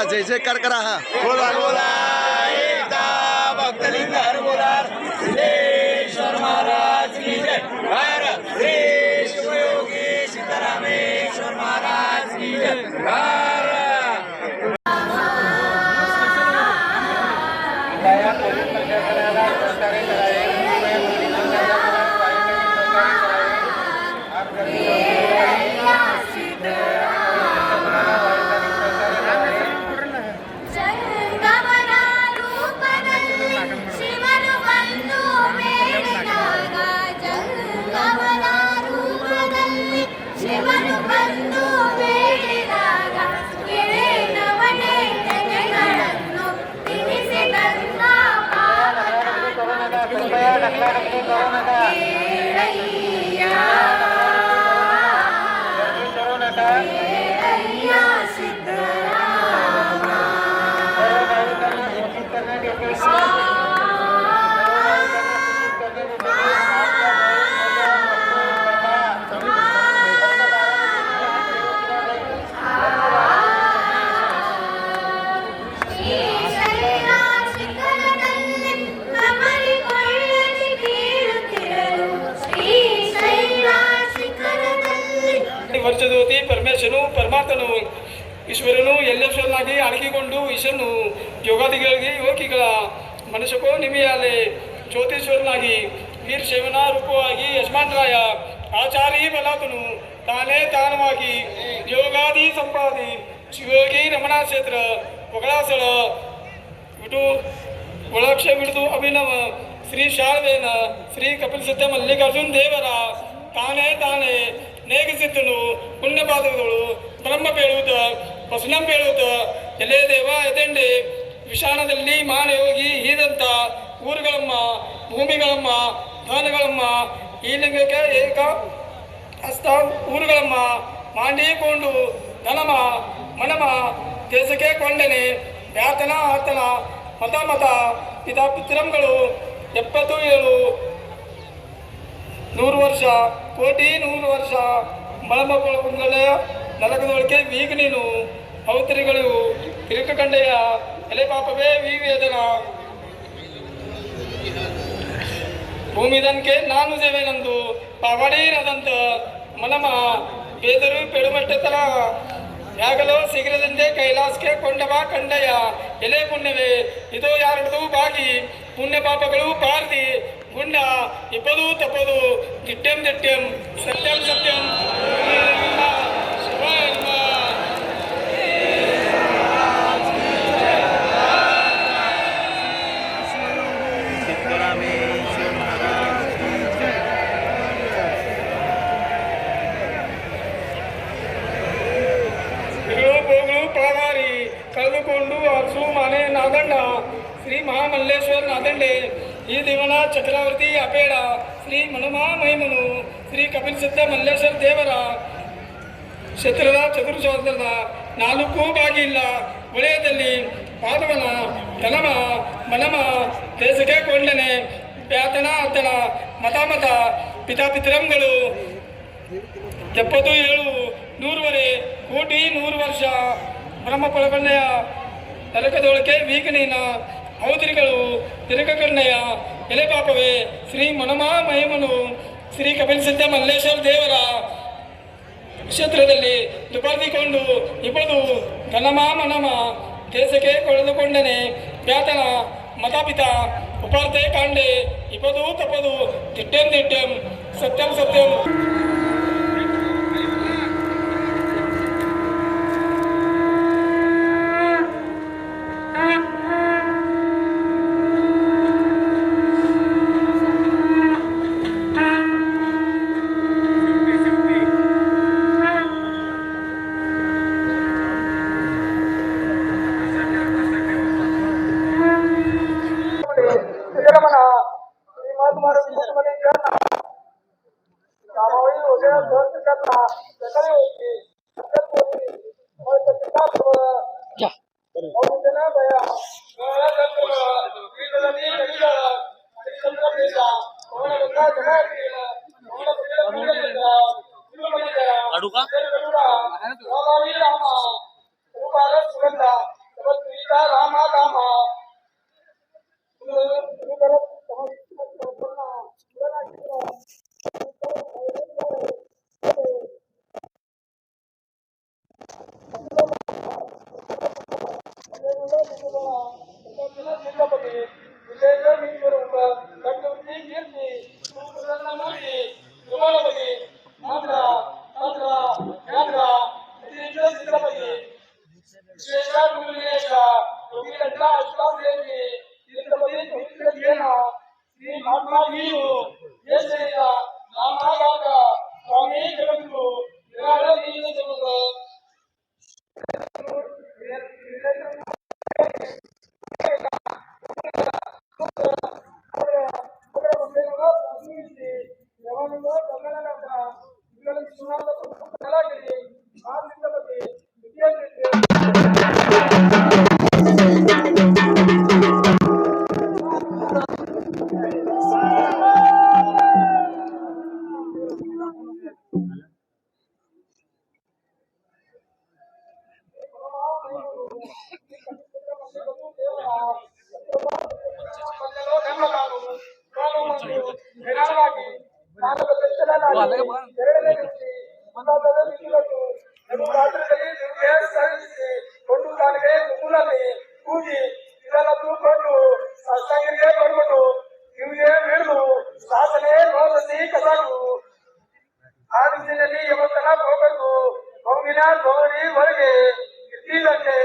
बोला जय जयकार करा हा बोला बोला एकदा भक्तलिंग हर बोला सिद्धेश्वर महाराज की जय हर श्री शिवयोगी सिद्धरामेश्वर महाराज की जय हर ವರ್ಷದೋತಿ ಪರಮೇಶನು ಪರಮಾತ್ಮನು ಈಶ್ವರನು ಎಲ್ಲೆশ্বರನಾಗಿ ಅಡಗಿಕೊಂಡು ಈಶನು ಯೋಗಾದಿಗಳಿಗೆ ಯೋಗಿಗಳ ಮನಸ್ಸಕ್ಕೋ ನಿಮಿಯಾಲೆ ಜ್ಯೋತಿಶ್ವರನಾಗಿ ವೀರಶೈವನ ರೂಪವಾಗಿ ಯಜಮಾನರಾಯ ಆಚಾರಿ ಬಲಾತನು ತಾನೇ ತಾನವಾಗಿ ಯೋಗಾದಿ ಸಂಪಾದಿ ಶಿವಯೋಗಿ ರಮಣ ಕ್ಷೇತ್ರ ಒಗಳಾಸಳ ಬಿಟ್ಟು ಒಳಕ್ಷ ಬಿಡಿದು ಅಭಿನವ ಶ್ರೀ ಶಾರದೇನ ಶ್ರೀ ಕಪಿಲ ಸಿದ್ಧ ಮಲ್ಲಿಕಾರ್ಜುನ ದೇವರ ತಾನೇ ತಾನೇ ನೇಗಿಸಿದ್ದನು ಪುಣ್ಯಪಾದಗಳು ಬ್ರಹ್ಮ ಬೇಳುವುದ ವಸನಂ ಬೇಳುವುದ ಎಲೆ ದೇವ ಎದೆಂಡೆ ವಿಷಾಣದಲ್ಲಿ ಮಾನಯೋಗಿ ಹೀದಂತ ಊರುಗಳಮ್ಮ ಭೂಮಿಗಳಮ್ಮ ಧನಗಳಮ್ಮ ಈ ಲಿಂಗಕ್ಕೆ ಏಕ ಹಸ್ತ ಊರುಗಳಮ್ಮ ಮಾಂಡಿಕೊಂಡು ಧನಮ ಮನಮ ದೇಶಕ್ಕೆ ಕೊಂಡನೆ ವ್ಯಾತನ ಆತನ ಮತ ಮತ ಪಿತಾ ಪಿತೃಗಳು 77 100 ವರ್ಷ ಕೋಟಿ 100 ವರ್ಷ ಮಳಮಗಳ ನರಕದೊಳಗೆ ವೀಗ ನೀನು ಅವತರಿಗಳು ತಿರುಕಂಡೆಯ ಎಲೆ ಪಾಪವೇ ವೇದನ ಭೂಮಿದನ್ಕೆ ನಾನು ದೇವೇನಂದು ಪವಾಡೀರದಂತ ಮನಮ ಬೇದರು ಪೆಡುಮಟ್ಟತರ ಯಾಗಲೋ ಶೀಘ್ರದಂತೆ ಕೈಲಾಸಕ್ಕೆ ಕೊಂಡವ ಕಂಡಯ ಎಲೆ ಪುಣ್ಯವೇ ಇದು ಯಾರದು ಬಾಗಿ ಪುಣ್ಯ ಪಾಪಗಳು ಪಾರ್ದಿ ಗುಂಡ ಇಪ್ಪದು ತಪ್ಪದು ದಿಟ್ಟೆಂ ದಿಟ್ಟೆಂ ಸತ್ಯಂ ಸತ್ಯಂ ಕಳೆದುಕೊಂಡು ಅರಸು ಮಾನೆ ನಾದಂಡ ಶ್ರೀ ಮಹಾಮಲ್ಲೇಶ್ವರ ನಾದಂಡೆ ಈ ದಿವನ ಚಕ್ರವರ್ತಿ ಅಪೇಡ ಶ್ರೀ ಮನುಮಾ ಮೈಮನು ಶ್ರೀ ಕಪಿಲ ಸಿದ್ಧ ಮಲ್ಲೇಶ್ವರ ದೇವರ ಕ್ಷೇತ್ರದ ಚತುರ್ಸೋದರದ 4 ಬಾಗಿಲ್ಲ ವಲಯದಲ್ಲಿ ಪಾದವನ ಧನಮ ಮನಮ ದೇಶಕ್ಕೆ ಕೊಂಡನೆ ವ್ಯಾತನ ಅತನ ಮತಾಮತ ಪಿತಾಪಿತರಂಗಳು 77 100 ಕೋಟಿ 100 ವರ್ಷ ಬ್ರಹ್ಮಪಳಕಣ್ಣೆಯ ನರಕದೊಳಗೆ ವೀಗನೀನ ಅವತರಿಗಳು ತಿರುಕಕಣ್ಣೆಯ ಎಲೆ ಪಾಪವೇ ಶ್ರೀ ಮನಮ ಮಹಿಮನು ಶ್ರೀ ಕಪಿಲ ಸಿದ್ಧ ಮಲ್ಲೇಶ್ವರ ದೇವರ ಕ್ಷೇತ್ರದಲ್ಲಿ ದುಪರ್ದಿಕೊಂಡು ಇಪ್ಪದು ಧನಮ ಮನಮ ದೇಶಕ್ಕೆ ಕೊಳೆದುಕೊಂಡನೆ ವ್ಯಾತನ ಮತಾಪಿತ ಉಪಾರ್ತೆ ಕಾಂಡೆ ಇಪ್ಪದು ತಪ್ಪದು ದಿಟ್ಟೆಂ ದಿಟ್ಟೆಂ ಸತ್ಯಂ ಸತ್ಯಂ ಕೂಗಿ ಇದೆಲ್ಲ ತೂಕೊಂಡು ಸಂಘಕ್ಕೆ ಬರ್ಬಿಟ್ಟು ಇವ್ರಿಗೆ ಹಿಡಿದು ಶಾಸನೆ ನೋಡಿಸಿ ಕಸಾಕು ಆ ದಿನದಲ್ಲಿ ಯಾವತ್ತನ ಹೋಗಬೇಕು ಹೋಗಿನ ತೋರಿ ಹೊರಗೆ ಇದ್ದಿದಂತೆ